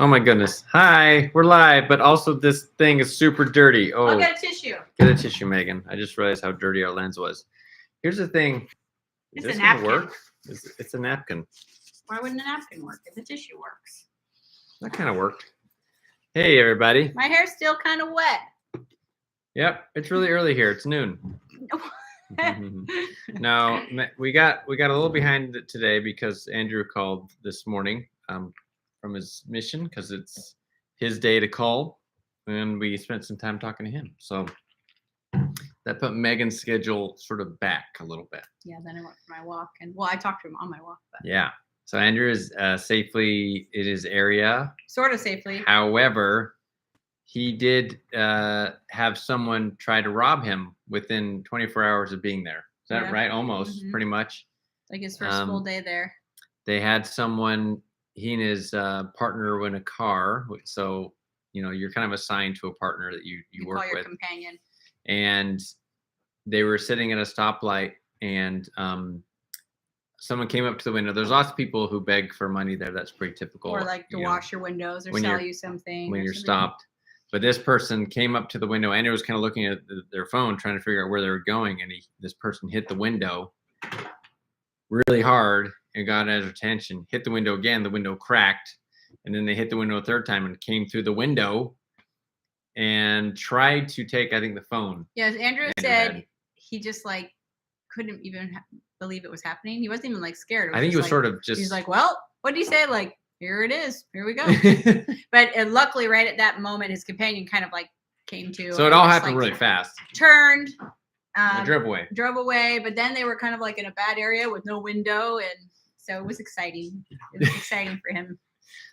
Oh my goodness. Hi, we're live, but also this thing is super dirty. I'll Oh, get a tissue. get a tissue, Megan. I just realized how dirty our lens was. Here's the thing. Is It's a this gonna napkin. work? It's a napkin. Why wouldn't a napkin work if the tissue works? That kind of worked. Hey, everybody. My hair's still kind of wet. Yep, it's really early here. It's noon. No, we got a little behind it today because Andrew called this morning from his mission because it's his day to call, and we spent some time talking to him. So that put Megan's schedule sort of back a little bit. Yeah, then I went for my walk, and I talked to him on my walk. But Yeah. So Andrew is safely in his area. Sort of safely. However, he did have someone try to rob him within 24 hours of being there. Is that right? Almost, pretty much. Like his first full day there. They had someone, he and his partner were in a car. So, you're kind of assigned to a partner that you work call your with. Companion. And they were sitting at a stoplight, and someone came up to the window. There's lots of people who beg for money there. That's pretty typical. Or like to wash your windows or sell you something. When you're stopped. But this person came up to the window, and it was kind of looking at their phone, trying to figure out where they were going. And this person hit the window really hard and got his attention. Hit the window again. The window cracked. And then they hit the window a third time and came through the window and tried to take, I think, the phone. Yes, Andrew said he just couldn't even believe it was happening. He wasn't even scared. I think he was sort of just. He's like, well, what did he say? Here it is. Here we go. But luckily, right at that moment, his companion kind of came to. So it all happened really fast. Turned. Drove away. Drove away, but then they were kind of in a bad area with no window, and so it was exciting. It was exciting for him.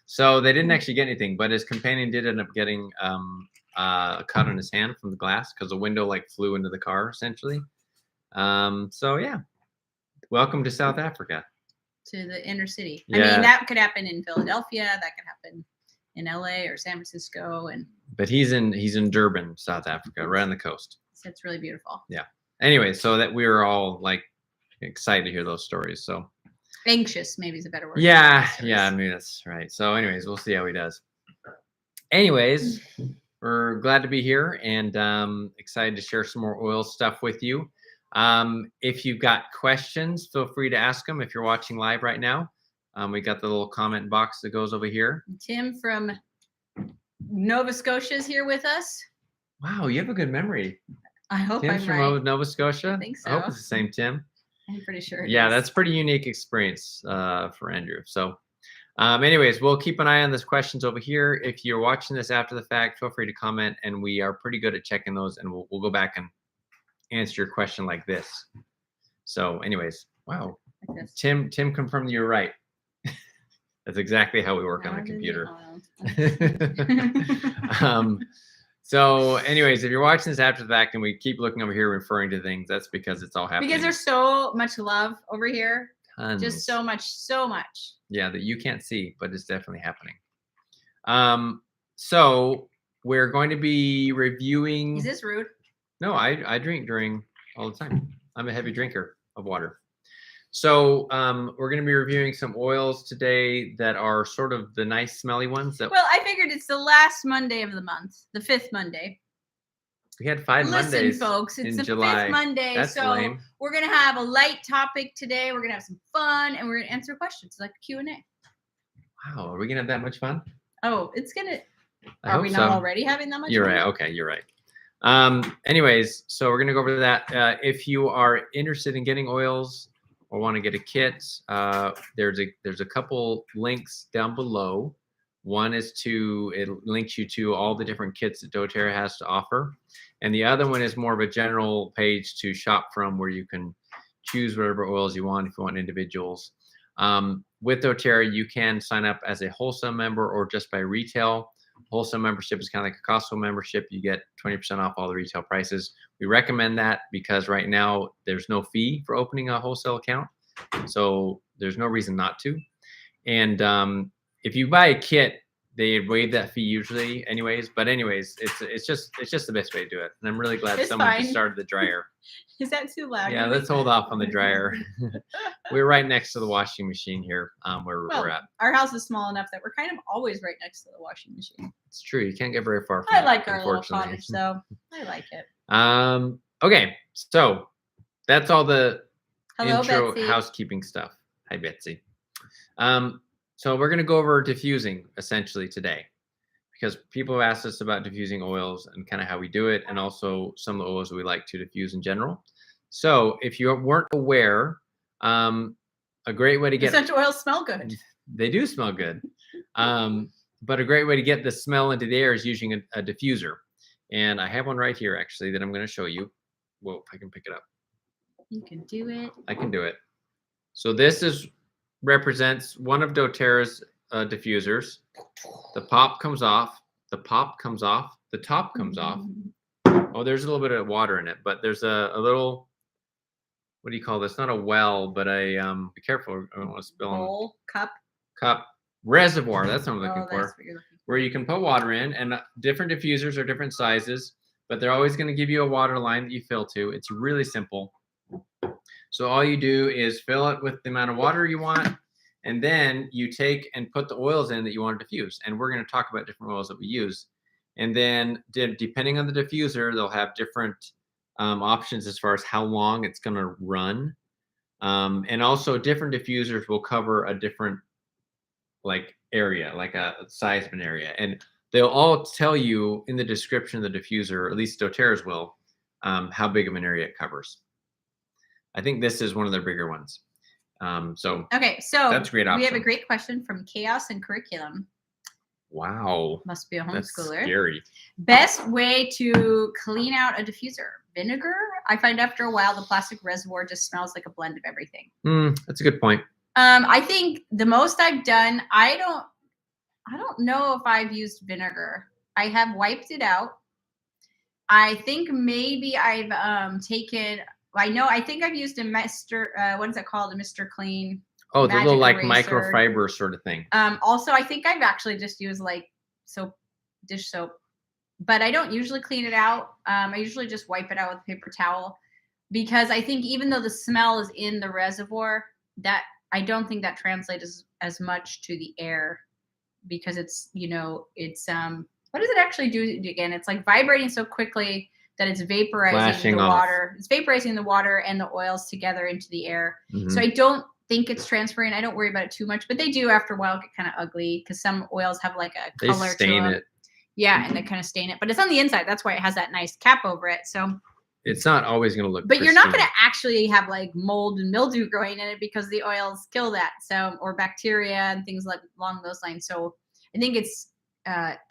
So they didn't actually get anything, but his companion did end up getting a cut on his hand from the glass because the window flew into the car essentially. So yeah, welcome to South Africa. To the inner city. Yeah. I mean, that could happen in Philadelphia. That could happen in LA or San Francisco. But he's in Durban, South Africa, right on the coast. So it's really beautiful. Yeah. Anyway, so that we were all excited to hear those stories. So anxious, maybe is a better word. Yeah. I mean, that's right. So anyways, we'll see how he does. Anyways, we're glad to be here and excited to share some more oil stuff with you. If you've got questions, feel free to ask them if you're watching live right now. We got the little comment box that goes over here. Tim from Nova Scotia is here with us. Wow, you have a good memory. I hope Tim's I'm from right. Nova Scotia? I think so. I hope it's the same Tim. I'm pretty sure it Yeah, is. that's a pretty unique experience for Andrew. So anyways, we'll keep an eye on those questions over here. If you're watching this after the fact, feel free to comment, and we are pretty good at checking those, and we'll go back and answer your question like this. So anyways, wow. Like Tim confirmed you're right. That's exactly how we work on the computer. So anyways, if you're watching this after the fact and we keep looking over here referring to things, that's because it's all happening. Because there's so much love over here. Tons. Just so much. Yeah, that you can't see, but it's definitely happening. So we're going to be reviewing. Is this rude? No, I drink during all the time. I'm a heavy drinker of water. So we're going to be reviewing some oils today that are sort of the nice smelly ones. Well, I figured it's the last Monday of the month, the 5th Monday. We had 5 Mondays. Listen, folks, it's the July. 5th Monday. That's so lame. We're going to have a light topic today. We're going to have some fun, and we're going to answer questions like a Q&A. Wow, are we going to have that much fun? Oh, it's going to. Are we not already having that much You're fun? right. Okay, you're right. Anyways, so we're going to go over that. If you are interested in getting oils or want to get a kit, there's a couple links down below. One is it links you to all the different kits that doTERRA has to offer. And the other one is more of a general page to shop from where you can choose whatever oils you want if you want individuals. With doTERRA, you can sign up as a wholesale member or just by retail. Wholesale membership is kind of like a Costco membership. You get 20% off all the retail prices. We recommend that because right now there's no fee for opening a wholesale account. So there's no reason not to. And if you buy a kit, they waive that fee usually anyways. But anyways, it's just the best way to do it. And I'm really glad It's someone fine. just started the dryer. Is that too loud? Yeah, let's hold off on the dryer. We're right next to the washing machine here, where we're at. Our house is small enough that we're kind of always right next to the washing machine. It's true. You can't get very far from I it, like our little unfortunately. cottage, so I like it. Okay, so that's all the Hello, intro Betsy. housekeeping stuff. Hi, Betsy. So we're going to go over diffusing essentially today, because people have asked us about diffusing oils and kind of how we do it, and also some of the oils we like to diffuse in general. So if you weren't aware, a great way to get essential oils smell good. They do smell good. But a great way to get the smell into the air is using a diffuser. And I have one right here actually that I'm going to show you. Whoa, if I can pick it up. You can do it. I can do it. So this represents one of doTERRA's diffusers. The pop comes off. The pop comes off. The top comes off. Oh, there's a little bit of water in it, but there's a little, what do you call this? Not a well, but a be careful. I don't want to spill on. Bowl, Cup reservoir. That's what I'm looking for. That's what you're looking for. Where you can put water in, and different diffusers are different sizes, but they're always going to give you a water line that you fill to. It's really simple. So all you do is fill it with the amount of water you want, and then you take and put the oils in that you want to diffuse. And we're going to talk about different oils that we use. And then depending on the diffuser, they'll have different options as far as how long it's going to run. And also different diffusers will cover a different area, like a size of an area. And they'll all tell you in the description of the diffuser, or at least doTERRA's will, how big of an area it covers. I think this is one of their bigger ones. So that's a great option. We have a great question from Chaos and Curriculum. Wow. Must be a homeschooler. That's scary. Best way to clean out a diffuser? Vinegar? I find after a while the plastic reservoir just smells like a blend of everything. That's a good point. I think the most I've done, I don't know if I've used vinegar. I have wiped it out. I think maybe I've I think I've used a Mr. What is it called? A Mr. Clean. Oh, the little like eraser. microfiber sort of thing. Also, I think I've actually just used like soap, dish soap, but I don't usually clean it out. I usually just wipe it out with a paper towel, because I think even though the smell is in the reservoir, that I don't think that translates as much to the air, because it's, what does it actually do again? It's like vibrating so quickly that it's vaporizing the water. It's vaporizing the water and the oils together into the air. Mm-hmm. So I don't think it's transferring. I don't worry about it too much, but they do after a while get kind of ugly, because some oils have like a color to them. They stain it. Yeah, and they kind of stain it, but it's on the inside. That's why it has that nice cap over it. So it's not always going to look. But pristine. You're not going to actually have like mold and mildew growing in it, because the oils kill that. So, or bacteria and things like along those lines. So I think it's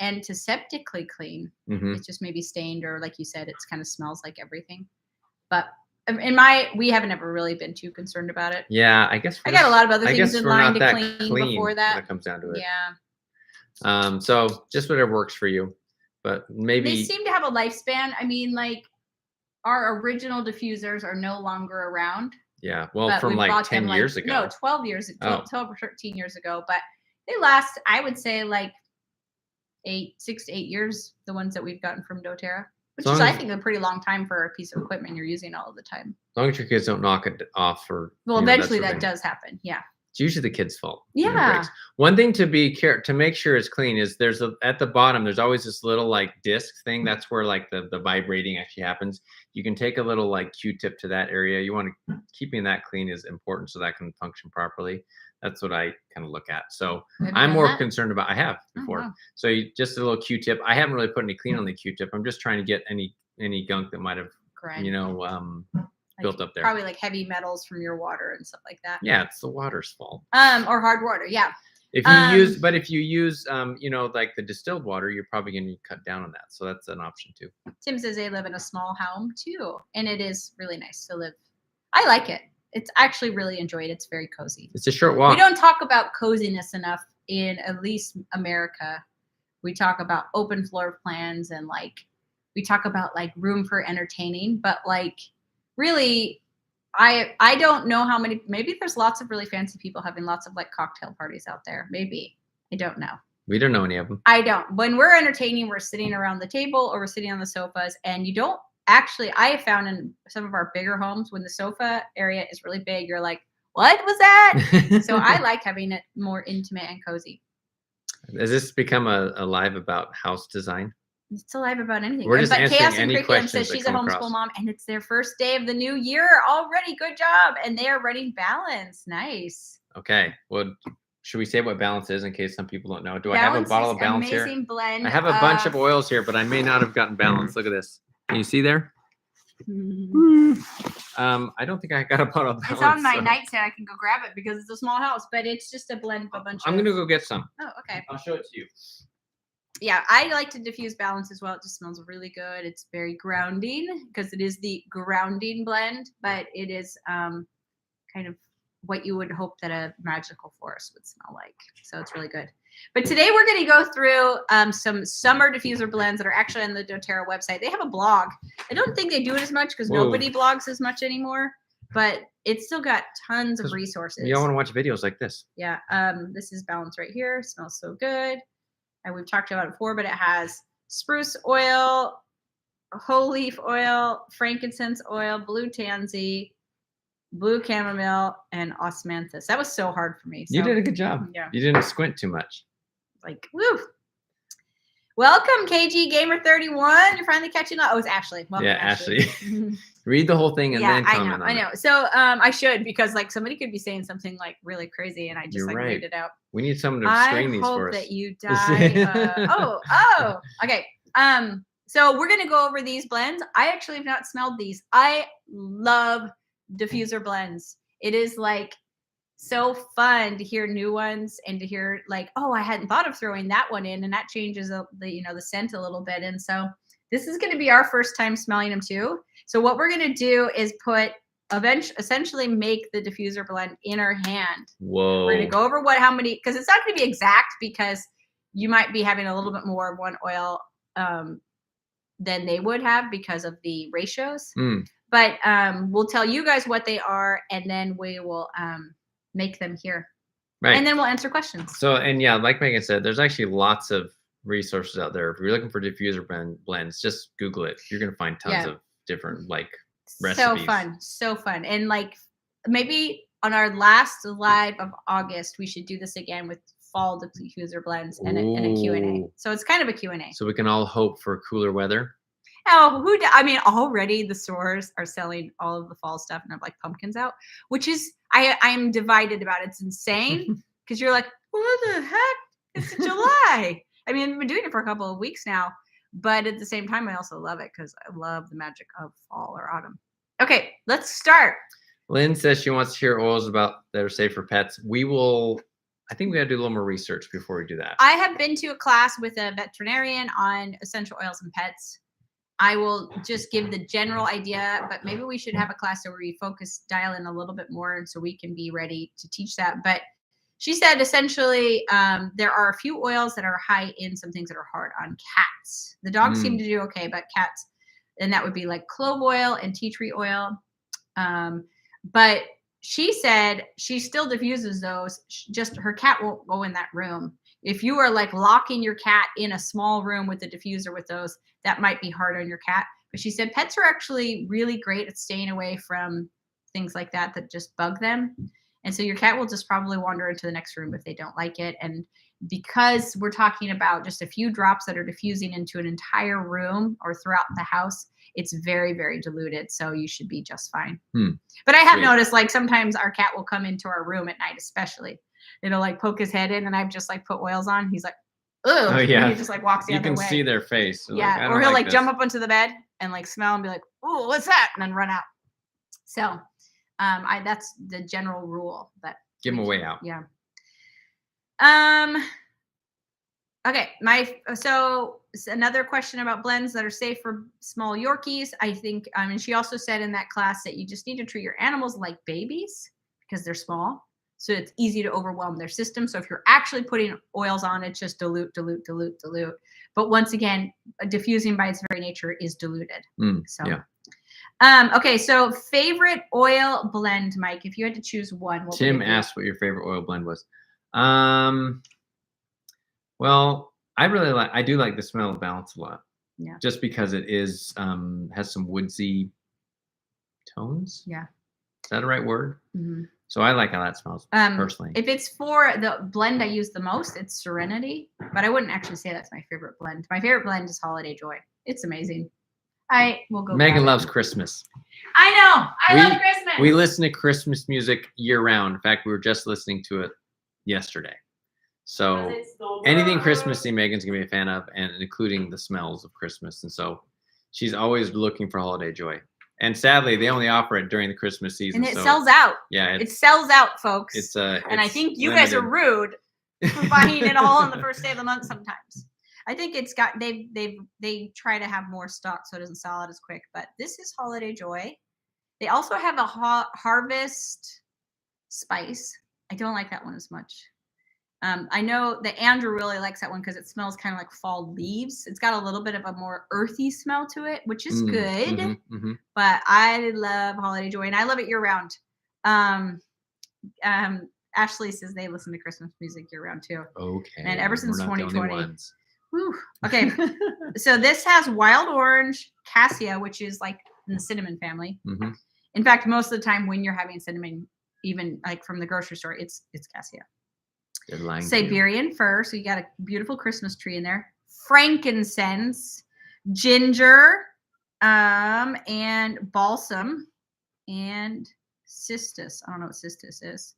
antiseptically clean. Mm-hmm. It's just maybe stained, or like you said, it kind of smells like everything. But we haven't ever really been too concerned about it. Yeah, I guess I got a lot of other things in line to clean before that. When it comes down to it. Yeah. So just whatever works for you, but maybe they seem to have a lifespan. I mean, like our original diffusers are no longer around. Yeah, well, from like 10 years ago. No, 12 years, 12 or 13 years ago. But they last, I would say, like 6 to 8 years, the ones that we've gotten from doTERRA, which is, I think, a pretty long time for a piece of equipment you're using all the time. As long as your kids don't knock it off, or eventually that does happen. Yeah. It's usually the kid's fault. Yeah. One thing to make sure it's clean is at the bottom, there's always this little like disc thing. That's where like the vibrating actually happens. You can take a little like Q-tip to that area. You want to keeping that clean is important so that can function properly. That's what I kind of look at. So I'm more concerned about. I have before. Oh, wow. So just a little Q-tip. I haven't really put any clean on the Q-tip. I'm just trying to get any gunk that might have built up there. Probably like heavy metals from your water and stuff like that. Yeah, it's the water's fault. Or hard water. Yeah. If you use like the distilled water, you're probably going to cut down on that. So that's an option too. Tim says they live in a small home too, and it is really nice to live. I like it. It's actually really enjoyed. It's very cozy. It's a short walk. We don't talk about coziness enough in at least America. We talk about open floor plans, and like we talk about like room for entertaining, but like really, I don't know maybe there's lots of really fancy people having lots of like cocktail parties out there. Maybe. I don't know. We don't know any of them. I don't. When we're entertaining, we're sitting around the table or we're sitting on the sofas, and you don't actually. I have found in some of our bigger homes when the sofa area is really big, you're like, what was that? So I like having it more intimate and cozy. Has this become a live about house design? It's alive about anything. We're just But answering Chaos and any Curriculum questions says that she's a come homeschool across. mom, and it's their first day of the new year already. Good job. And they are running Balance. Nice. Okay. Well, should we say what Balance is in case some people don't know? Do I have a bottle of Balance here? Amazing blend. I have a bunch of oils here, but I may not have gotten Balance. Look at this. Can you see there? I don't think I got a bottle of Balance. It's on my nightstand. I can go grab it because it's a small house, but it's just a blend of a bunch I'm of. gonna go get some. Oh, okay. I'll show it to you. Yeah, I like to diffuse Balance as well. It just smells really good. It's very grounding because it is the grounding blend, but it is kind of what you would hope that a magical forest would smell like. So it's really good. But today we're going to go through some summer diffuser blends that are actually on the doTERRA website. They have a blog. I don't think they do it as much because nobody blogs as much anymore, but it's still got tons of resources. You all want to watch videos like this. Yeah. This is Balance right here. It smells so good. And we've talked about it before, but it has spruce oil, whole leaf oil, frankincense oil, blue tansy, blue chamomile, and osmanthus. That was so hard for me. So, you did a good job. Yeah. You didn't squint too much. Like, woo. Welcome, KG Gamer 31. You're finally catching up. Oh, it's Ashley. Welcome, Yeah, Ashley. Read the whole thing and then comment on it. I know. So I should, because like somebody could be saying something like really crazy and I just read it out. We need someone to screen these for us. I hope that you die. Okay. So we're gonna go over these blends. I actually have not smelled these. I love diffuser blends. It is like so fun to hear new ones and to hear like, oh, I hadn't thought of throwing that one in, and that changes the scent a little bit. And so this is going to be our first time smelling them too. So what we're going to do is essentially make the diffuser blend in our hand. Whoa. We're going to go over how many, because it's not going to be exact, because you might be having a little bit more of one oil than they would have because of the ratios. But we'll tell you guys what they are, and then we will make them here. Right. And then we'll answer questions. So, and yeah, like Megan said, there's actually lots of resources out there. If you're looking for diffuser blends, just Google it. You're going to find tons of different recipes. So fun. And like maybe on our last live of August, we should do this again with fall diffuser blends and a Q&A. So it's kind of a Q&A. So we can all hope for cooler weather. Oh, I mean, already the stores are selling all of the fall stuff and have like pumpkins out, which is, I'm divided about it. It's insane because you're like, what the heck? It's July. I mean, I've been doing it for a couple of weeks now, but at the same time, I also love it because I love the magic of fall or autumn. Okay, let's start. Lynn says she wants to hear oils that are safe for pets. I think we got to do a little more research before we do that. I have been to a class with a veterinarian on essential oils and pets. I will just give the general idea, but maybe we should have a class where we dial in a little bit more, and so we can be ready to teach that. But she said essentially there are a few oils that are high in some things that are hard on cats. The dogs seem to do okay, but cats, and that would be like clove oil and tea tree oil. But she said she still diffuses those, just her cat won't go in that room. If you are like locking your cat in a small room with a diffuser with those, that might be hard on your cat. But she said pets are actually really great at staying away from things like that just bug them. And so your cat will just probably wander into the next room if they don't like it. And because we're talking about just a few drops that are diffusing into an entire room or throughout the house, it's very, very diluted. So you should be just fine. But I have noticed like sometimes our cat will come into our room at night, especially. It'll like poke his head in, and I've just like put oils on. He's like, ugh. Oh, yeah. And he just like walks the other way. You can see their face. So yeah. Or he'll like jump up onto the bed and like smell and be like, oh, what's that? And then run out. So that's the general rule. But give him a way out. Yeah. Okay. So another question about blends that are safe for small Yorkies. I think, and she also said in that class that you just need to treat your animals like babies because they're small. So it's easy to overwhelm their system. So if you're actually putting oils on, it's just dilute. But once again, diffusing by its very nature is diluted. Okay, so favorite oil blend, Mike, if you had to choose one. Tim asked what your favorite oil blend was. Well, I do like the smell of balance a lot. Yeah. Just because it is has some woodsy tones. Yeah. Is that a right word? Mm-hmm. So I like how that smells personally. If it's for the blend I use the most, it's Serenity, but I wouldn't actually say that's my favorite blend. My favorite blend is Holiday Joy. It's amazing. I will go. Megan loves Christmas. I know. I love Christmas. We listen to Christmas music year round. In fact, we were just listening to it yesterday. So anything Christmassy, Megan's gonna be a fan of, and including the smells of Christmas. And so she's always looking for Holiday Joy. And sadly, they only offer it during the Christmas season. And it sells out. Yeah, it sells out, folks. And I think you guys are rude for buying it all on the first day of the month sometimes. I think it's got they try to have more stock so it doesn't sell out as quick. But this is Holiday Joy. They also have a Harvest Spice. I don't like that one as much. I know that Andrew really likes that one because it smells kind of like fall leaves. It's got a little bit of a more earthy smell to it, which is good. But I love Holiday Joy, and I love it year round. Ashley says they listen to Christmas music year round too. Okay. And ever since 2020. Whew. Okay. So this has wild orange, cassia, which is like in the cinnamon family. In fact, most of the time when you're having cinnamon, even like from the grocery store, it's cassia. Siberian fir, so you got a beautiful Christmas tree in there. Frankincense, ginger, and balsam, and cistus. I don't know what cistus is.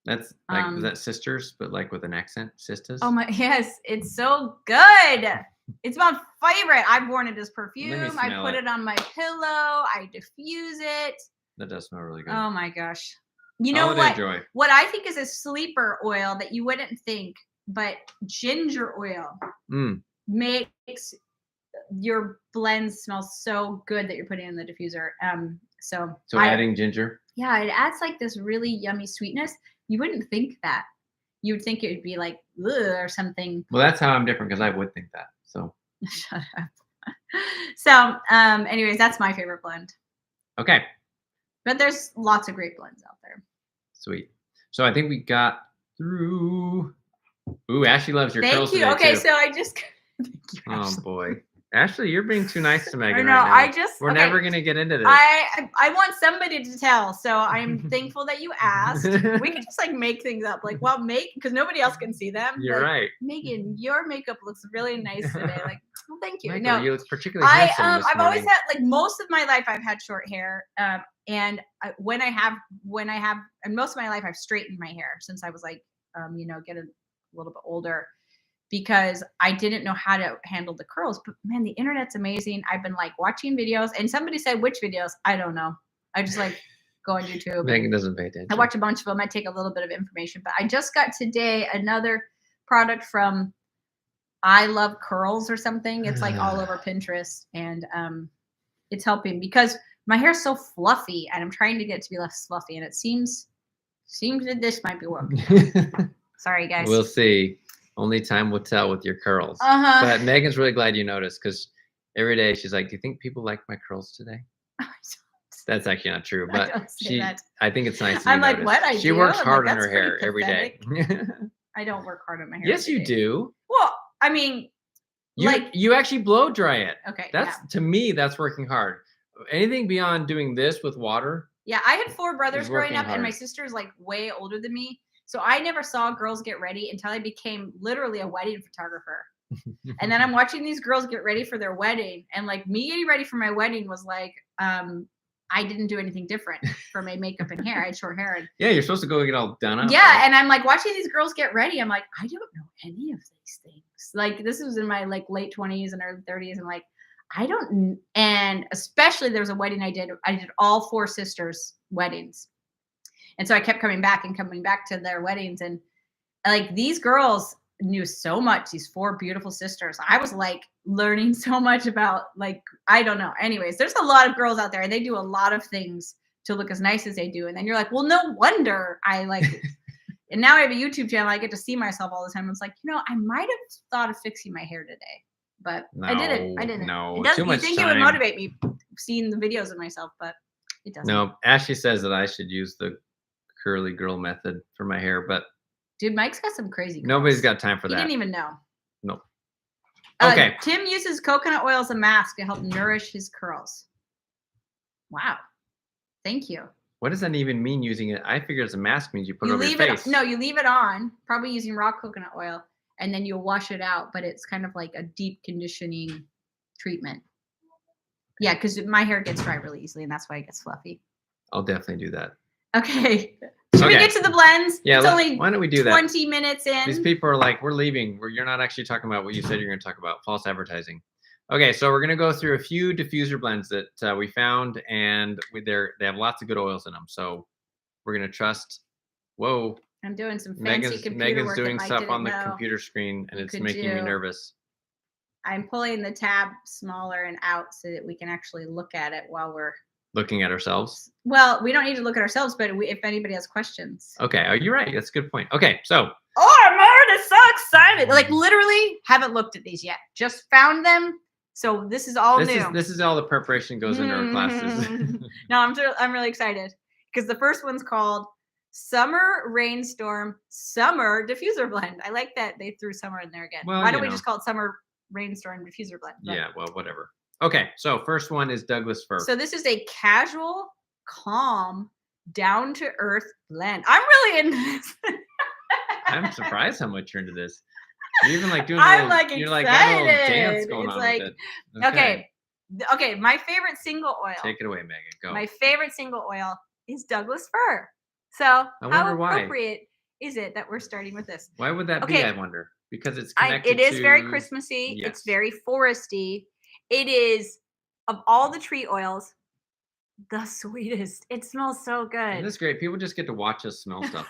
That's like is that sisters, but like with an accent, sisters? Oh my, yes, it's so good. It's my favorite. I've worn it as perfume. I put it on my pillow. I diffuse it. That does smell really good. Oh my gosh. You know Holiday what? Joy. What I think is a sleeper oil that you wouldn't think, but ginger oil makes your blends smell so good that you're putting in the diffuser. So adding ginger. Yeah, it adds like this really yummy sweetness. You wouldn't think that. You would think it would be like ugh, or something. Well, that's how I'm different because I would think that. So shut up. So, anyways, that's my favorite blend. Okay. But there's lots of great blends out there. Sweet. So I think we got through. Ooh, Ashley loves your curls today. Thank you. Okay, too. so I just. Thank you, oh boy, Ashley, you're being too nice to Megan. I know. Right now. We're never gonna get into this. I want somebody to tell, so I'm thankful that you asked. We could just like make things up, like because nobody else can see them. You're right, Megan. Your makeup looks really nice today. Like, well, thank you. Megan, no, you look particularly handsome this I've morning. always had like most of my life I've had short hair, and when I have, and most of my life I've straightened my hair since I was like, get a little bit older. Because I didn't know how to handle the curls. But man, the internet's amazing. I've been like watching videos, and somebody said which videos. I don't know. I just like go on YouTube. Megan doesn't pay attention. I watch a bunch of them. I take a little bit of information. But I just got today another product from I Love Curls or something. It's like all over Pinterest. And it's helping because my hair's so fluffy and I'm trying to get it to be less fluffy. And it seems that this might be working. Sorry, guys. We'll see. Only time will tell with your curls. But Megan's really glad you noticed because every day she's like, "Do you think people like my curls today?" That's actually not true, but I think it's nice. I'm like, what? She works hard on her hair every day. I don't work hard on my hair. Yes, you do. Well, I mean, you actually blow dry it. Okay. To me, that's working hard. Anything beyond doing this with water. Yeah, I had 4 brothers growing up, and my sister's like way older than me. So I never saw girls get ready until I became literally a wedding photographer. And then I'm watching these girls get ready for their wedding. And like me getting ready for my wedding was like, I didn't do anything different for my makeup and hair. I had short hair. Yeah, you're supposed to go get all done up. Yeah, right? and I'm like watching these girls get ready. I'm like, I don't know any of these things. Like this was in my like late 20s and early 30s. And like, I don't, and especially there was a wedding I did all 4 sisters' weddings. And so I kept coming back to their weddings. And like these girls knew so much, these 4 beautiful sisters. I was like learning so much about like, I don't know. Anyways, there's a lot of girls out there and they do a lot of things to look as nice as they do. And then you're like, well, no wonder I like, and now I have a YouTube channel. I get to see myself all the time. It's like, I might have thought of fixing my hair today, but I didn't. No, too much time. It would motivate me seeing the videos of myself, but it doesn't. No, Ashley says that I should use the curly girl method for my hair, but dude, Mike's got some crazy curls. Nobody's got time for that. He didn't even know. No. Okay. Tim uses coconut oil as a mask to help nourish his curls. Wow. Thank you. What does that even mean, using it? I figure as a mask means you put it over your face. No, you leave it on, probably using raw coconut oil, and then you'll wash it out, but it's kind of like a deep conditioning treatment. Yeah, because my hair gets dry really easily, and that's why it gets fluffy. I'll definitely do that. Okay. Should we get to the blends? Yeah, it's only why don't we do 20 minutes in. These people are like, we're leaving. You're not actually talking about what you said you're going to talk about. False advertising. Okay, so we're going to go through a few diffuser blends that we found, and they have lots of good oils in them. So we're going to trust. Whoa. I'm doing some fancy computer Megan's work doing that stuff on the computer screen, and it's making me nervous. I'm pulling the tab smaller and out so that we can actually look at it while we're looking at ourselves. Well, we don't need to look at ourselves, but if anybody has questions. Okay, you're right. That's a good point. Okay, so. Oh, I'm already so excited. Like literally haven't looked at these yet. Just found them. So this is all new. This is all the preparation goes into our classes. No, I'm really excited because the first one's called Summer Rainstorm Summer Diffuser Blend. I like that they threw summer in there again. Well, why don't we just call it Summer Rainstorm Diffuser Blend? Right? Yeah, well, whatever. Okay, so first one is Douglas fir. So this is a casual, calm, down-to-earth blend. I'm really into this. I'm surprised how much you're into this. You're even like doing you're like got a little dance going on with it. Okay. My favorite single oil. Take it away, Megan. Go. My favorite single oil is Douglas fir. So how appropriate is it that we're starting with this? Why would that be, I wonder? Because it's connected it is very Christmassy. Yes. It's very foresty. It is, of all the tree oils, the sweetest. It smells so good. And this is great. People just get to watch us smell stuff.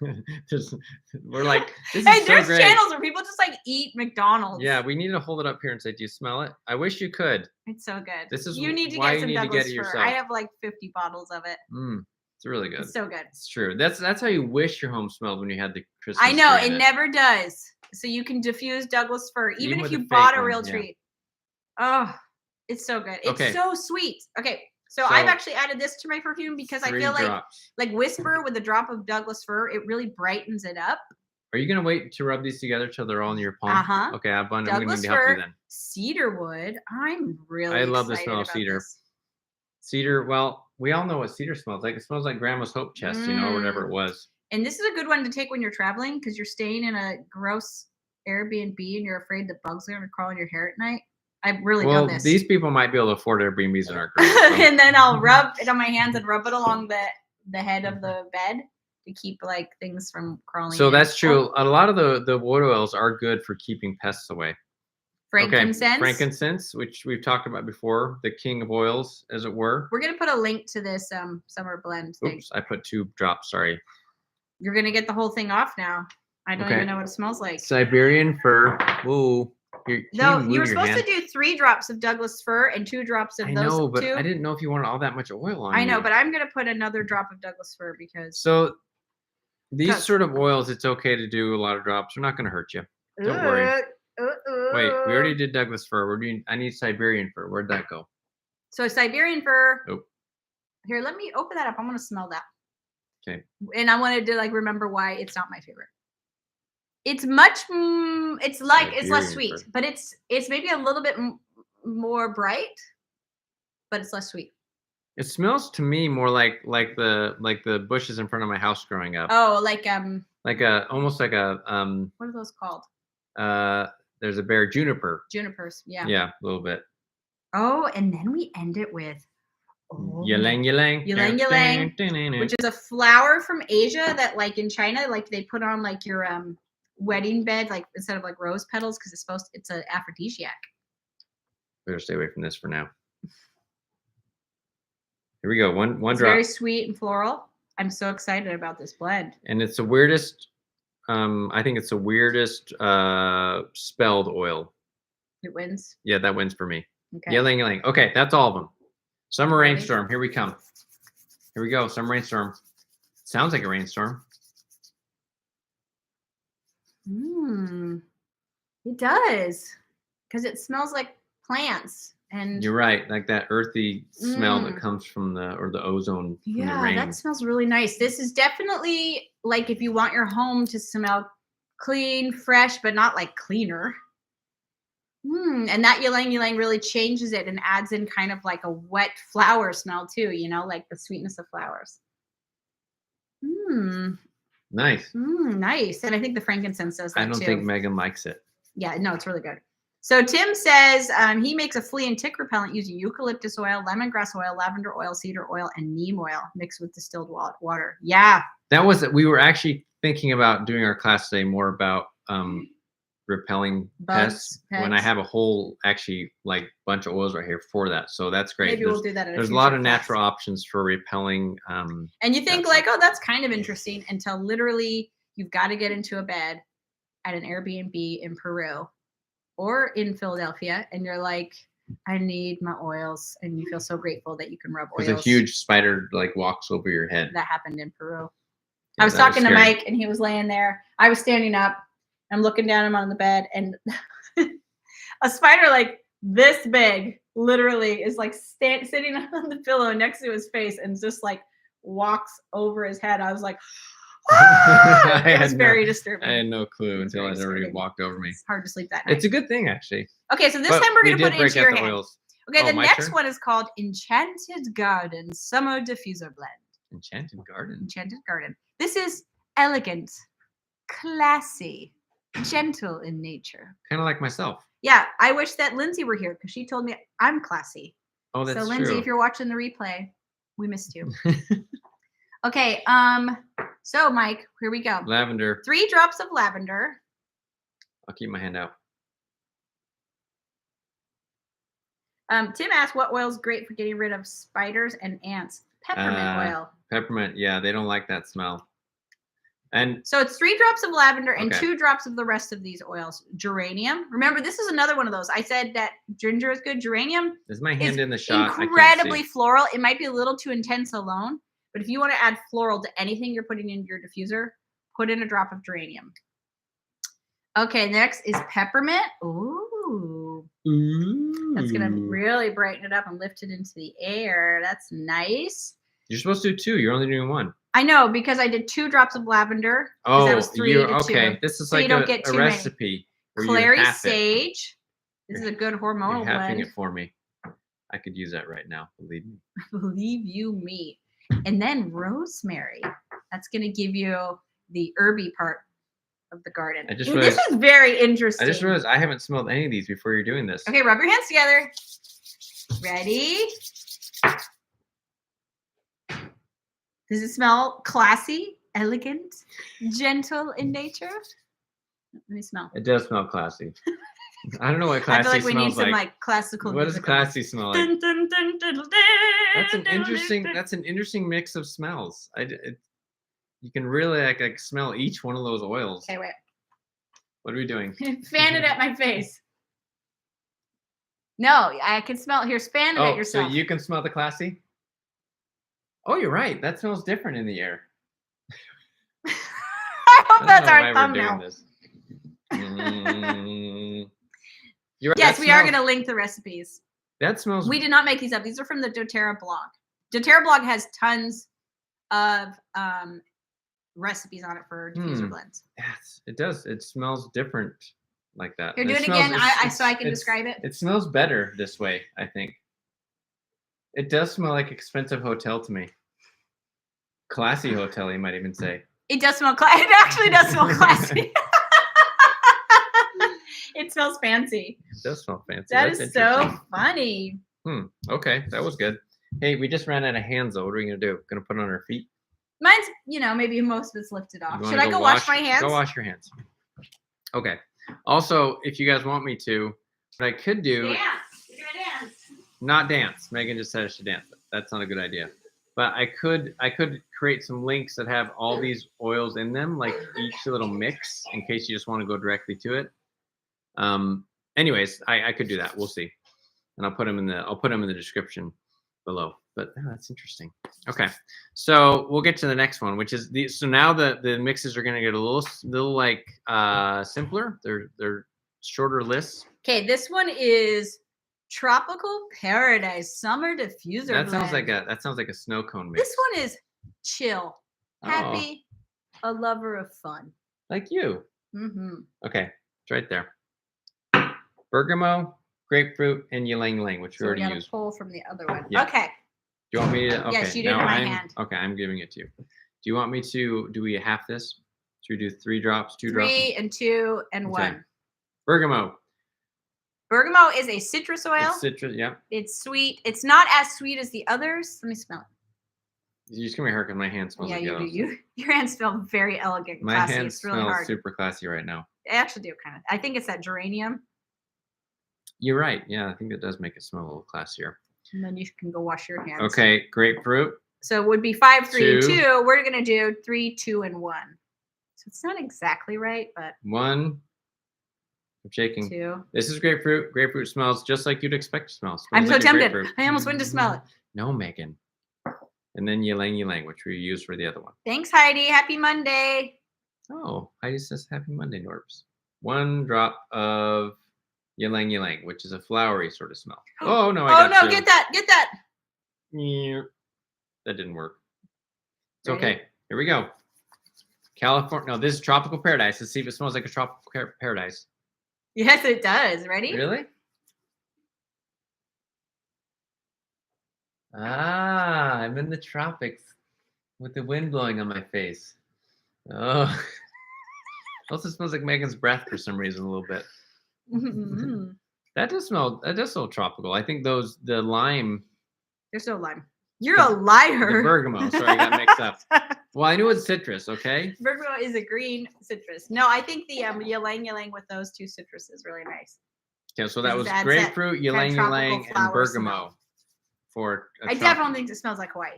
We're like, this is there's so great. Channels where people just like eat McDonald's. Yeah, we need to hold it up here and say, do you smell it? I wish you could. It's so good. This is you need to why get some you need Douglas to get it fir. yourself. I have like 50 bottles of it. It's really good. It's so good. It's true. That's how you wish your home smelled when you had the Christmas I know, tree it never does. So you can diffuse Douglas fir, even if you with bought a fake real ones, tree. Oh, it's so good. It's Okay. so sweet. Okay. So I've actually added this to my perfume because I feel like Whisper with a drop of Douglas fir, it really brightens it up. Are you gonna wait to rub these together till they're all in your palm? Okay, I'm gonna need to help you then. Cedarwood. I'm really I love the smell of cedar. This. Cedar. Well, we all know what cedar smells like. It smells like Grandma's hope chest, or whatever it was. And this is a good one to take when you're traveling because you're staying in a gross Airbnb and you're afraid the bugs are gonna crawl in your hair at night. I really know this. These people might be able to afford Airbnbs in our group. So. And then I'll rub it on my hands and rub it along the head of the bed to keep like things from crawling. So that's true. A lot of the wood oils are good for keeping pests away. Frankincense. Okay. Frankincense, which we've talked about before, the king of oils, as it were. We're gonna put a link to this summer blend thing. Oops, I put 2 drops. Sorry. You're gonna get the whole thing off now. I don't even know what it smells like. Siberian fir. Ooh. No, you were supposed to do 3 drops of Douglas fir and 2 drops of those. I know, but I didn't know if you wanted all that much oil on. I know, but I'm gonna put another drop of Douglas fir because. So these sort of oils, it's okay to do a lot of drops. They're not gonna hurt you. Don't worry. Wait, we already did Douglas fir. I need Siberian fir. Where'd that go? So Siberian fir. Oh. Here, let me open that up. I want to smell that. Okay. And I wanted to like remember why it's not my favorite. It's much. It's like Siberian, it's less sweet, but it's maybe a little bit more bright, but it's less sweet. It smells to me more like the bushes in front of my house growing up. Oh, almost like a What are those called? There's a bear juniper. Junipers, yeah. Yeah, a little bit. Oh, and then we end it with ylang ylang. Ylang ylang, which is a flower from Asia that like in China, like they put on like your wedding bed, like instead of like rose petals, because it's an aphrodisiac. Better stay away from this for now. Here we go. One it's drop. Very sweet and floral. I'm so excited about this blend. And it's the weirdest. I think it's the weirdest spelled oil. It wins. Yeah, that wins for me. Okay. Ylang ylang. Okay, that's all of them. Summer rainstorm. Here we come. Here we go. Summer rainstorm. Sounds like a rainstorm. It does, because it smells like plants. And you're right, like that earthy smell that comes from the ozone. Yeah, from the rain. That smells really nice. This is definitely like if you want your home to smell clean, fresh, but not like cleaner. And that ylang ylang really changes it and adds in kind of like a wet flower smell too, like the sweetness of flowers. Nice. Nice. And I think the frankincense does that I don't too. think Megan likes it. Yeah, no, it's really good. So Tim says he makes a flea and tick repellent using eucalyptus oil, lemongrass oil, lavender oil, cedar oil, and neem oil mixed with distilled water. Yeah. We were actually thinking about doing our class today more about repelling pests when I have a whole like bunch of oils right here for that. So that's great. Maybe we'll do that. There's a lot of natural options for repelling. And you think like, oh, that's kind of interesting until literally you've got to get into a bed at an Airbnb in Peru or in Philadelphia, and you're like, I need my oils, and you feel so grateful that you can rub oils. There's a huge spider like walks over your head. That happened in Peru. Yeah, I was talking to Mike, and he was laying there. I was standing up. I'm looking down him on the bed, and a spider like this big literally is like sitting on the pillow next to his face and just like walks over his head. I was like, ah! It was very disturbing. I had no clue until it already walked over me. It's hard to sleep that night. It's a good thing, actually. Okay, so this time we're going to put it into your hand. Oils. Okay, the next one is called Enchanted Garden Summer Diffuser Blend. Enchanted Garden. Enchanted Garden. This is elegant, classy, gentle in nature. Kind of like myself. Yeah, I wish that Lindsay were here because she told me I'm classy. Oh, that's true. So Lindsay, if you're watching the replay, we missed you. Okay, so Mike, here we go. Lavender. 3 drops of lavender. I'll keep my hand out. Tim asked what oil is great for getting rid of spiders and ants. Peppermint oil. Peppermint, yeah, they don't like that smell. And so it's 3 drops of lavender and 2 drops of the rest of these oils. Geranium. Remember, this is another one of those. I said that ginger is good. Geranium is my hand in the shot. Incredibly floral. It might be a little too intense alone, but if you want to add floral to anything you're putting in your diffuser, put in a drop of geranium. Okay, next is peppermint. Ooh. That's going to really brighten it up and lift it into the air. That's nice. You're supposed to do 2. You're only doing 1. I know, because I did 2 drops of lavender. Oh, that was 3 to 2. Okay. This is so like a recipe. Clary sage. This is a good hormonal blend. Halving it for me. I could use that right now. Believe me. Believe you me. And then rosemary. That's going to give you the herby part of the garden. This is very interesting. I just realized I haven't smelled any of these before you're doing this. Okay, rub your hands together. Ready? Does it smell classy, elegant, gentle in nature? Let me smell. It does smell classy. I don't know what classy smells like. I feel like we need some like classical. What does classy smell like? That's an interesting mix of smells. You can really like smell each one of those oils. Okay, wait. What are we doing? Fan it at my face. No, I can smell it. Here, fan it at yourself. So you can smell the classy? Oh, you're right. That smells different in the air. I hope that's our thumbnail. You're right, yes, we are going to link the recipes. That smells. We did not make these up. These are from the doTERRA blog. doTERRA blog has tons of recipes on it for diffuser blends. Yes, it does. It smells different like that. Here, do it again so I can describe it. It smells better this way, I think. It does smell like expensive hotel to me. Classy hotel, you might even say. It does smell classy. It actually does smell classy. It smells fancy. It does smell fancy. That's so funny. Okay, that was good. Hey, we just ran out of hands though. What are we gonna do? Gonna put it on our feet? Mine's, maybe most of it's lifted off. Should I go wash my hands? Go wash your hands. Okay. Also, if you guys want me to, what I could do. Dance. You're gonna dance. Not dance. Megan just said I should dance. That's not a good idea. But I could create some links that have all these oils in them, like each little mix, in case you just want to go directly to it. Anyways, I could do that. We'll see, and I'll put them in the description below. But that's interesting. Okay, so we'll get to the next one, which is so now the mixes are going to get a little like simpler. They're shorter lists. Okay, this one is Tropical Paradise Summer Diffuser That sounds blend. like a snow cone mix. This one is chill, happy, a lover of fun. Like you. Mm-hmm. Okay, it's right there. Bergamot, grapefruit, and ylang ylang, which we So we already got to used. pull from the other one. Yeah. Okay. Do you want me to? Okay, Yes, you did now in my I'm hand. okay. I'm giving it to you. Do you want me to? Do we half this? Should we do 3 drops, 2 drops? 3 and 2 and Okay. 1. Bergamot. Bergamot is a citrus oil. It's citrus. Yeah. It's sweet. It's not as sweet as the others. Let me smell it. You just give me a haircut. My hand smells Yeah, like you yellow. do. Your hands smell very elegant, and My classy. hand It's really smells hard. super classy right now. I actually do kind of. I think it's that geranium. You're right. Yeah, I think it does make it smell a little classier. And then you can go wash your hands. Okay, grapefruit. So it would be 5, 3, and 2. 2. We're gonna do 3, 2, and 1. So it's not exactly right, but 1. I'm shaking. 2. This is grapefruit. Grapefruit smells just like you'd expect to smell. I'm Smells so like a tempted. grapefruit. I almost went to smell it. No, Megan. And then ylang ylang, which we used for the other one. Thanks, Heidi. Happy Monday. Oh, Heidi says happy Monday, Norbs. 1 drop of ylang ylang, which is a flowery sort of smell. Oh no, I got 2. Get that. Yeah, that didn't work. It's Ready? okay. Here we go. California. No, this is tropical paradise. Let's see if it smells like a tropical paradise. Yes, it does. Ready? Really? Ah, I'm in the tropics with the wind blowing on my face. Oh, also smells like Megan's breath for some reason a little bit. Mm-hmm. That does smell tropical. I think the lime. There's no lime. You're a liar. The bergamot. Sorry, I got mixed up. Well, I knew it's citrus. Okay. Bergamot is a green citrus. No, I think the ylang ylang with those 2 citrus is really nice. Okay, so that was Adds that grapefruit, ylang tropical ylang, and flower bergamot. smell. For I definitely think it smells like Hawaii.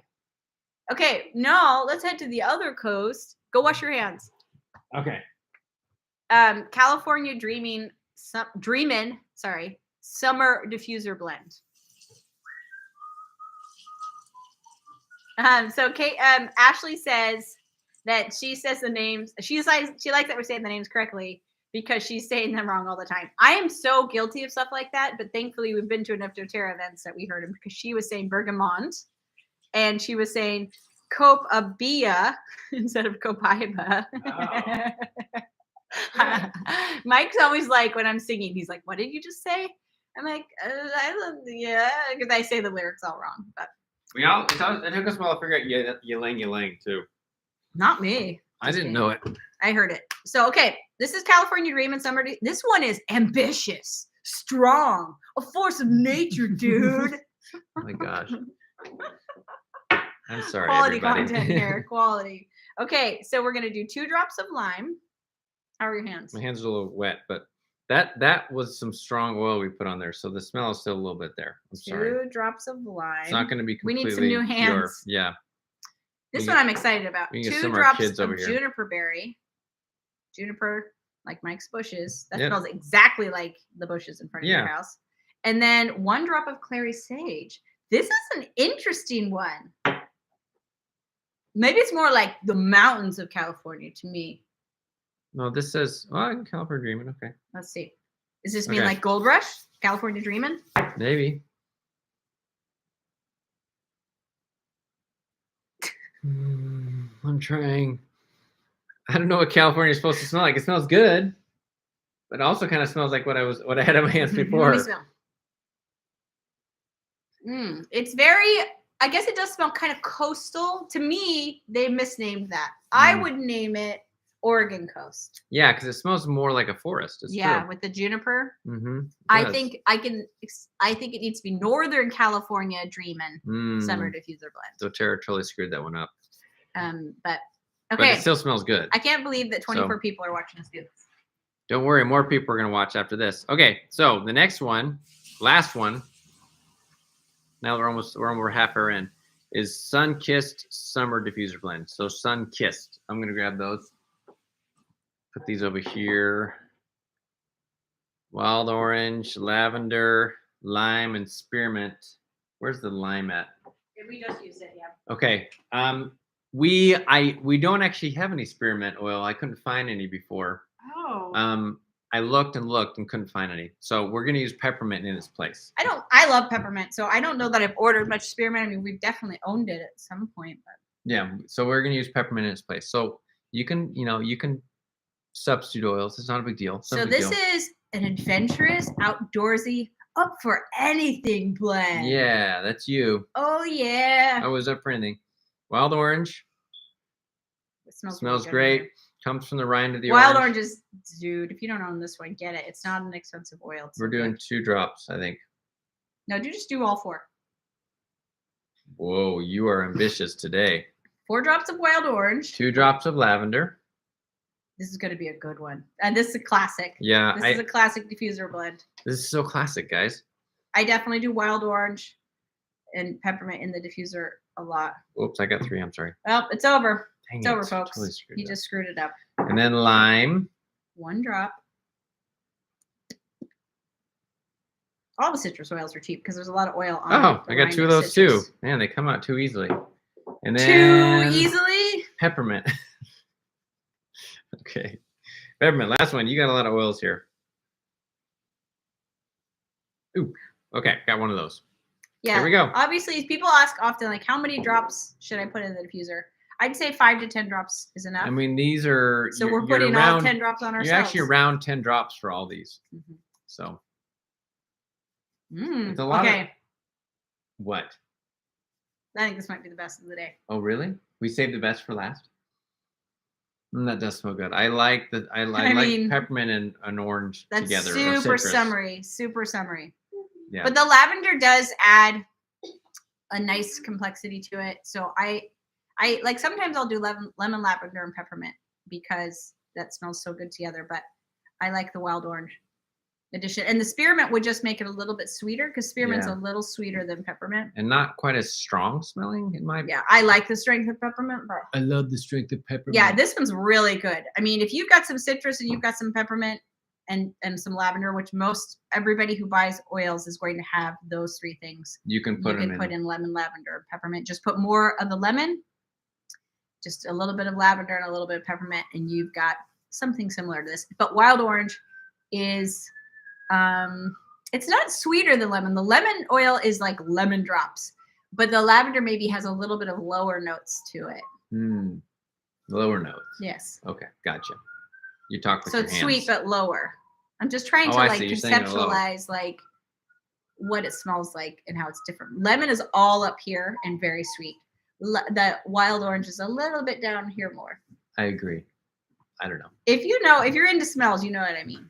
Okay, now let's head to the other coast. Go wash your hands. Okay. California Dreamin', Summer Diffuser Blend. So Kate, Ashley says that she says the names. She likes that we're saying the names correctly because she's saying them wrong all the time. I am so guilty of stuff like that, but thankfully we've been to enough doTERRA events that we heard them because she was saying bergamot and she was saying copaiba instead of copaiba. Oh. Mike's always like when I'm singing, he's like, "What did you just say?" I'm like, "Yeah," because I say the lyrics all wrong, but. It took us a while to figure out ylang ylang too. Not me. I didn't know it. I heard it. So, okay. This is California Dreamin' Summer. This one is ambitious, strong, a force of nature, dude. Oh my gosh. I'm sorry, Quality everybody. content here. Quality. Okay. So, we're going to do 2 drops of lime. How are your hands? My hands are a little wet, but that was some strong oil we put on there, so the smell is still a little bit there. I'm sorry. 2 drops of lime. It's not going to be We completely need some new hands. pure. Yeah. This one I'm excited about. we can get 2 some of our drops kids of over here. juniper berry. Juniper, like Mike's bushes. That Yep. smells exactly like the bushes in front of your house. And then 1 drop of clary sage. This is an interesting one. Maybe it's more like the mountains of California to me. No, this says California Dreamin'. Okay. Let's see. Does this mean Okay. like Gold Rush? California Dreamin'? Maybe. I'm trying. I don't know what California is supposed to smell like. It smells good, but it also kind of smells like what I had on my hands before. Let me smell. It's very, I guess it does smell kind of coastal. To me, they misnamed that. I would name it Oregon coast. Yeah, because it smells more like a forest. It's true. With the juniper. Mm-hmm. I think it needs to be Northern California Dreamin' Summer Diffuser Blend. doTERRA totally screwed that one up. But But okay. it still smells good. I can't believe that 24 people are watching us do this. Don't worry, more people are going to watch after this. Okay, so the next one, last one. Now we're half hour in. Is Sun Kissed Summer Diffuser Blend. So Sun Kissed. I'm going to grab those. Put these over here. Wild orange, lavender, lime, and spearmint. Where's the lime at? We just used it, yeah. Okay. We don't actually have any spearmint oil. I couldn't find any before. Oh. I looked and couldn't find any. So we're gonna use peppermint in its place. I love peppermint, so I don't know that I've ordered much spearmint. I mean, we've definitely owned it at some point, but Yeah. So we're gonna use peppermint in its place. So you can substitute oils. It's not a big deal. It's not So a big this deal. is an adventurous, outdoorsy, up for anything blend. Yeah, that's you. Oh yeah. I was up for anything. Wild orange. It smells Smells really good in great. here. Comes from the rind of the Wild orange. oranges, dude. If you don't own this one, get it. It's not an expensive oil. It's We're so doing good. 2 drops, I think. No, just do all 4. Whoa, you are ambitious today. 4 drops of wild orange. 2 drops of lavender. This is going to be a good one. And this is a classic. Yeah, This is a classic diffuser blend. this is so classic, guys. I definitely do wild orange and peppermint in the diffuser a lot. Oops, I got 3. I'm sorry. Well, it's over. Dang It's it, over, folks. totally screwed He it up. just screwed it up. And then lime. 1 drop. All the citrus oils are cheap because there's a lot of oil on Oh, the I got rind 2 of those too. citrus. Man, they come out too easily. And then Too easily? peppermint. Okay. Peppermint, last one. You got a lot of oils here. Ooh. Okay, got one of those. Yeah. Here we go. Obviously, people ask often, like, how many drops should I put in the diffuser? I'd say 5 to 10 drops is enough. I mean, these are so you're we're putting all around, 10 drops on ourselves. You're actually around 10 drops for all these. Mhm. So Mm, it's a lot okay. of what? I think this might be the best of the day. Oh, really? We saved the best for last? That does smell good. I like the I like mean, peppermint and an orange That's together. or super citrus. summery. Super summery. Yeah. But the lavender does add a nice complexity to it. So I like sometimes I'll do lemon lavender and peppermint because that smells so good together. But I like the wild orange addition. And the spearmint would just make it a little bit sweeter because spearmint's Yeah. a little sweeter than peppermint. And not quite as strong smelling in my Yeah, I like the strength of peppermint, but I love the strength of peppermint. yeah, this one's really good. I mean, if you've got some citrus and you've got some peppermint and some lavender, which everybody who buys oils is going to have those 3 things. You can put You them can in. put in lemon, lavender, peppermint. Just put more of the lemon, just a little bit of lavender and a little bit of peppermint, and you've got something similar to this. But wild orange is it's not sweeter than lemon. The lemon oil is like lemon drops, but the lavender maybe has a little bit of lower notes to it. Lower notes. Yes. Okay, gotcha. You talk with So your it's hands. sweet but lower. I'm just trying to I like see. You're saying it lower. conceptualize like what it smells like and how it's different. Lemon is all up here and very sweet. The wild orange is a little bit down here more. I agree. I don't know. If you're into smells, you know what I mean.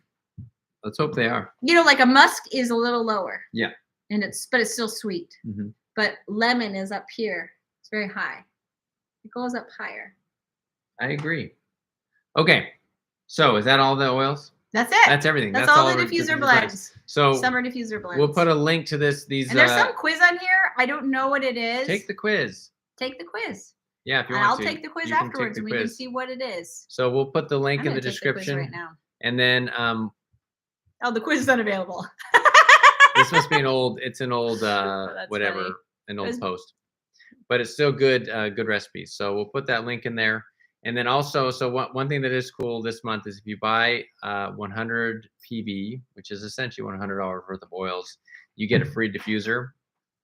Let's hope they are. Like a musk is a little lower. Yeah. And but it's still sweet. Mm-hmm. But lemon is up here. It's very high. It goes up higher. I agree. Okay. So is that all the oils? That's it. That's everything. That's all the our diffuser blends. So Summer diffuser blends. we'll put a link to this. And there's some quiz on here. I don't know what it is. Take the quiz. Take the quiz. Yeah, if you And want I'll to. take the quiz you can afterwards take and the we can quiz. see what it is. So we'll put the link I'm in the gonna take the quiz description right now. And then Oh, the quiz is unavailable. this must be an old That's whatever, funny. an old post. But it's still good recipes. So we'll put that link in there. And then also, so one thing that is cool this month is if you buy 100 PB, which is essentially $100 worth of oils, you get a free diffuser.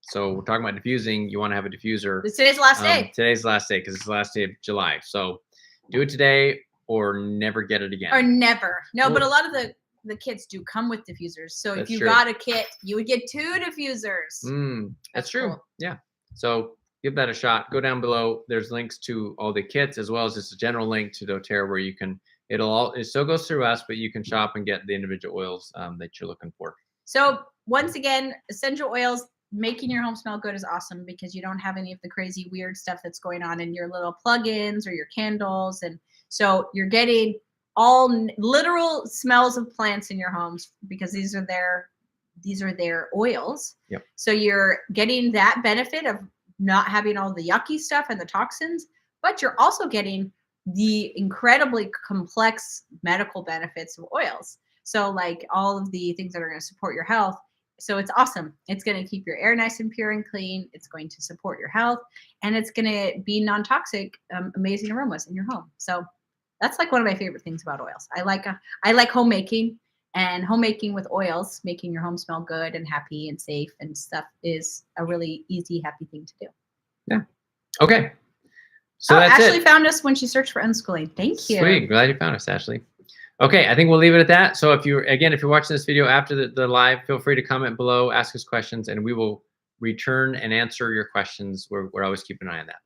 So we're talking about diffusing. You want to have a diffuser. It's today's last day. Today's the last day because it's the last day of July. So do it today or never get it again. Or never. No, Cool. but a lot of the kits do come with diffusers. So That's if you true. got a kit, you would get 2 diffusers. That's true. cool. Yeah. So give that a shot. Go down below. There's links to all the kits as well as just a general link to doTERRA where you can. It still goes through us, but you can shop and get the individual oils that you're looking for. So once again, essential oils, making your home smell good is awesome because you don't have any of the crazy weird stuff that's going on in your little plugins or your candles. And so you're getting all literal smells of plants in your homes because these are their oils. Yep. So you're getting that benefit of not having all the yucky stuff and the toxins, but you're also getting the incredibly complex medical benefits of oils. So like all of the things that are going to support your health. So it's awesome. It's going to keep your air nice and pure and clean. It's going to support your health, and it's going to be non-toxic, amazing aromas in your home. So that's like one of my favorite things about oils. I like homemaking, and homemaking with oils, making your home smell good and happy and safe and stuff is a really easy, happy thing to do. Yeah. Okay. So that's Ashley it. found us when she searched for unschooling. Thank you. Sweet. Glad you found us, Ashley. Okay, I think we'll leave it at that. So if you're watching this video after the live, feel free to comment below, ask us questions, and we will return and answer your questions. We're always keeping an eye on that.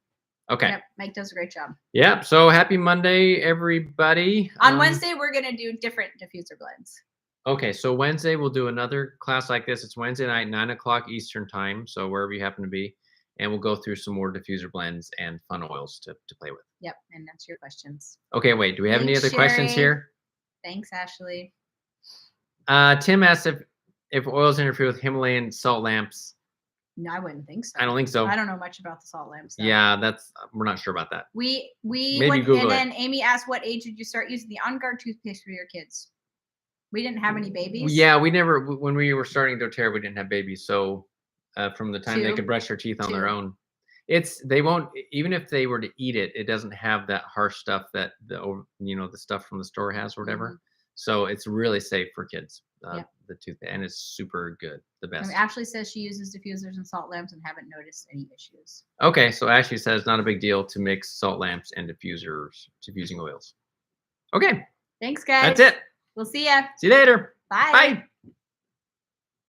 Okay. Yep, Mike does a great job. Yep. So happy Monday, everybody. On Wednesday, we're gonna do different diffuser blends. Okay, so Wednesday we'll do another class like this. It's Wednesday night, 9 o'clock Eastern time, so wherever you happen to be, and we'll go through some more diffuser blends and fun oils to play with. Yep, and answer your questions. Okay, wait. Do we have any Thanks, other questions Sherry. here? Thanks, Ashley. Tim asked if oils interfere with Himalayan salt lamps. No, I wouldn't think so. I don't think so. I don't know much about the salt lamps. Though. Yeah, we're not sure about that. We Google and it. then Amy asked, what age did you start using the On Guard toothpaste for your kids? We didn't have any babies. Yeah, we never, when we were starting doTERRA, we didn't have babies. So from the time they could brush their teeth on their own, they won't, even if they were to eat it, it doesn't have that harsh stuff that the stuff from the store has or whatever. So it's really safe for kids, the toothpaste, and it's super good, the best. And Ashley says she uses diffusers and salt lamps and haven't noticed any issues. Okay, so Ashley says not a big deal to mix salt lamps and diffusing oils. Okay. Thanks, guys. That's it. We'll see ya. See you later. Bye. Bye.